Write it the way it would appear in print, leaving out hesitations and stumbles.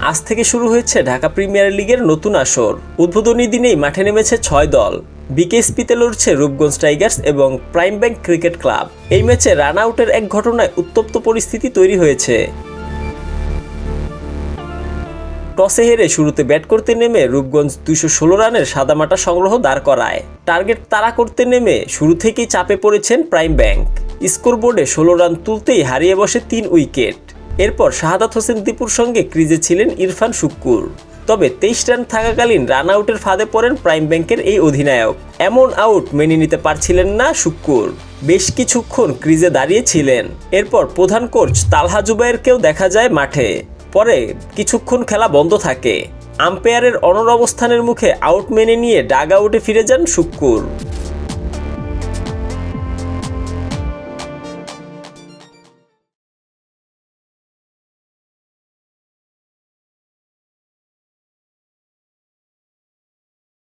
আজ থেকে শুরু হয়েছে ঢাকা প্রিমিয়ার লিগের নতুন আসর। উদ্বোধনী দিনেই মাঠে নেমেছে 6 দল। বিকেএসপিতে লড়ছে রূপগঞ্জ টাইগার্স এবং প্রাইম ব্যাংক ক্রিকেট ক্লাব। এই ম্যাচে রান আউটের এক ঘটনায় উত্তপ্ত পরিস্থিতি তৈরি হয়েছে। টসে হেরে শুরুতে ব্যাট করতে নেমে রূপগঞ্জ 216 রানের সাদামাটা সংগ্রহ দাঁড় করায়। টার্গেট তাড়া করতে নেমে শুরু থেকেই চাপে পড়েছেন প্রাইম ব্যাংক। স্কোরবোর্ডে 16 রান তুলতেই হারিয়ে বসে 3 উইকেট। এরপর শাহাদাত হোসেন দীপুর সঙ্গে ক্রিজে ছিলেন ইরফান শুক্কুর। তবে 23 রান থাকাকালীন রান আউটের ফাঁদে পড়েন প্রাইম ব্যাংকের এই অধিনায়ক। এমন আউট মেনে নিতে পারছিলেন না শুক্কুর। বেশ কিছুক্ষণ ক্রিজে দাঁড়িয়েছিলেন। এরপর প্রধান কোচ তালহা জুবায়েরকেও দেখা যায় মাঠে। পরে কিছুক্ষণ খেলা বন্ধ থাকে। আম্পায়ারের অনড় অবস্থানের মুখে আউট মেনে নিয়ে ডাগ আউটে ফিরে যান শুক্কুর।